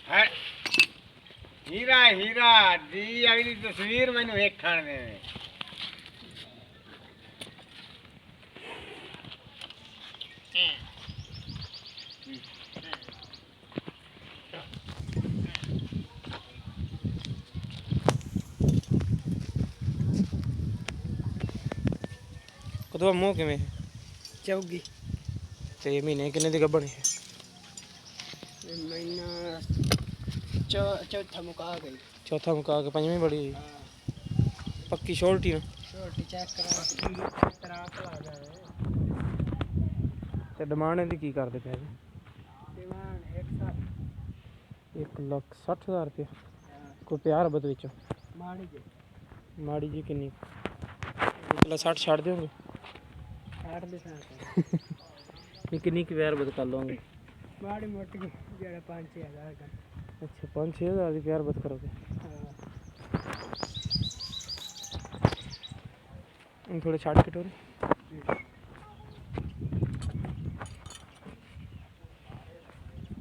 हीरा हीरा दी अगली तस्वीर मैनू वेखण दे कदों मूँह किवें चौगी ते महीने किन्ने दी गब्बन है महीना चौथा मुका गई चौथा मुका के पंजवीं बड़ी पक्की छोटी ना छोटी चेक करा ते डिमांड इहदी की करदे पे डिमांड 1,60,000 रुपया कोई 50 रबत विचों माड़ी जी किन्नी 1,60,000 छड़ दोगे 60 दे साथ नहीं किन्नी की 50 रबत कर लोगे माड़ी मोटी जेड़ा 5-6 का अच्छा 5-6 हज़ार की 50 रबत करोगे थोड़े छाड़ के टोरे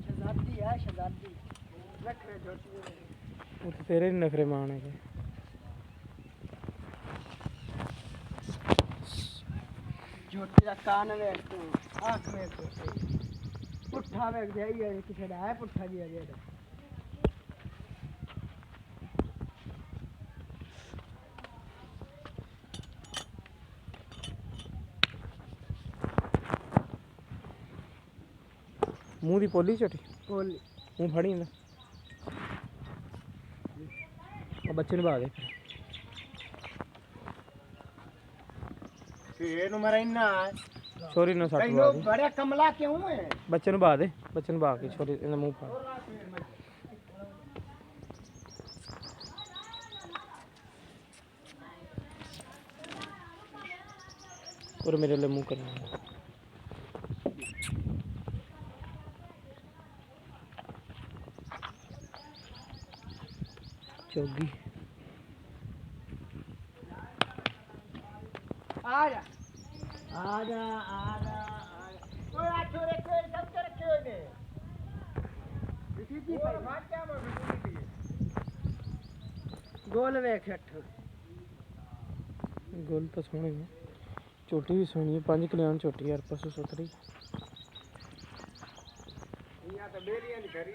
शहजादी है शहजादी नखरे जोटी वो तो तेरे नहीं नखरे मान है जोटी का कान वेख तू आँख वेख पुट्ठा वेख दे ये किसे दा है पुट्ठा जी है जेड़ा मूँह दी पोली झोटी पोली मूँह फड़ी ना बच्चे नभा दे फिर मेरा इन्ना छोरी ना सट तैनू बड़ा कमला क्यों है बच्चे नभा दे बच्चे नभा के छोरी इन्हें मुँह फाड़ और मेरे लिए मुँह करना चौगी आजा आजा आजा ओए आ छोरे के सब रखे हुए ने जी जी भाई मार क्या मैं गोल वेख अठ गोल तो सोहनी है चोटी भी सोहनी है 5 किलो चोटी यार पशु सुथरी यहाँ तो बेलियां दी खरी